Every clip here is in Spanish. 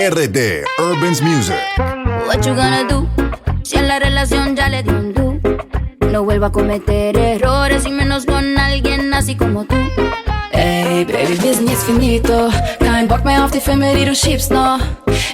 RD Urban's Music. What you gonna do? Si en la relación ya le di un do. No vuelvo a cometer errores y menos con alguien así como tú. Ey, Baby, wir sind jetzt finito. Kein Bock mehr auf die Filme, die du schiebst noch.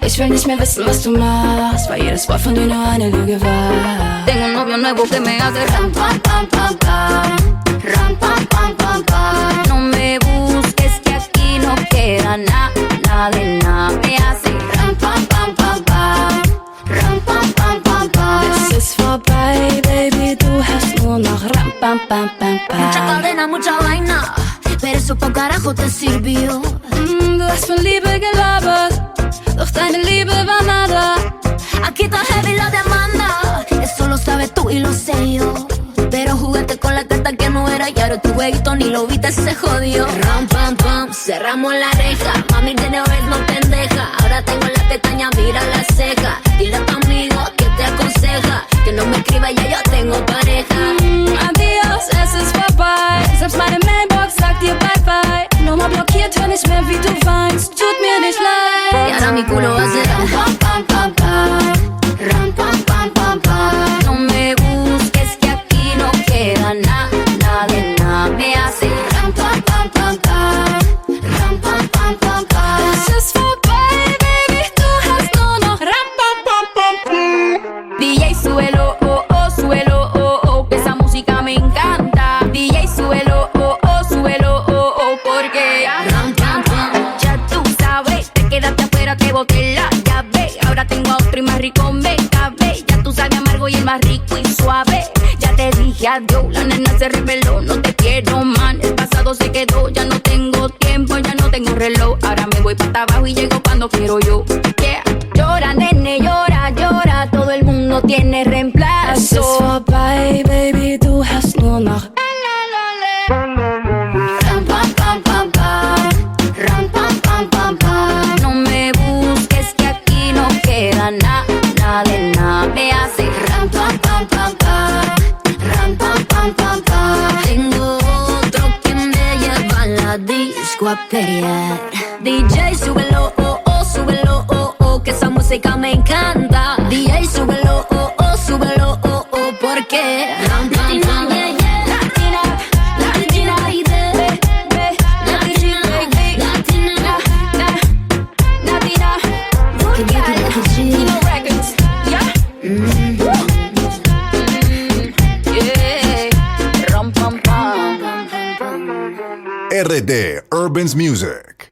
Ich will nicht mehr wissen, was du machst, weil jedes Wort von dir nur eine Lüge war. Tengo un novio nuevo que me hace ram pam pam pam pam. Ram pam pam pam pam. No me busques que aquí no queda nada de nada. Me hace ram pam pam pam pam. Ram pam pam pam pam. Es ist vorbei, Baby, du hast nur noch ram pam pam pam Mucha pam. cadena, mucha vaina, pero eso pa' carajo te sirvió. Du hast von Liebe gelabert, doch deine Liebe war nada. Aquí está heavy la demanda, eso lo sabes tú y lo sé yo. Pero jugaste con la carta que no era y ahora tu jueguito ni lo viste, se jodió. Ram pam pam, cerramos la reja. Mami tiene vez no pendeja. Ahora tengo la pestaña, mira la ceja. Dile a tu amigo que te aconseja que no me escriba, ya yo tengo pareja. Adios, es ist vorbei. Selbst meine Mailbox sagt dir bye bye. Nummer blockiert, hör nicht mehr, wie du weinst. Tut mir nicht Y ahora leid. mi culo hace ram pam pam pam pam. Ram pam pam pam pam. No me busques que aquí no queda nada de nada. Me hace ram pam pam pam pam. Ram pam pam pam pam. Es ist vorbei, Baby, du hast nur noch ram pam pam pam pam. DJ súbelo, oh oh, súbelo, oh oh, que esa música me encanta. DJ súbelo, oh oh, súbelo, oh oh, porque ram pam pam. Ya tú sabes, te quedaste afuera, te boté la llave. Ahora tengo otro y más rico me cabe. Ya tú sabes amargo y el más rico y suave. Ya te dije adiós, la nena se reveló, no te quiero man. El pasado se quedó, ya no tengo tiempo, ya no tengo reloj. Ahora me voy para abajo y llego cuando quiero yo. Yeah. Llora, nene, llora, llora, todo el mundo tiene Es ist reemplazo. vorbei, Baby, du hast nur noch. Ram pam pam pam pam. Ram pam pam pam pam. No me busques que aquí no queda nada de nada. Me hace ram pam pam pam pam. Ram pam pam pam pam. Tengo otro que me lleva a la disco a pelear. DJ súbelo, oh oh, súbelo, oh oh, que esa música me encanta. DJ súbelo, oh oh, súbelo, oh oh, porque ram pam pam. Latina, Latina, RD Urban's Music.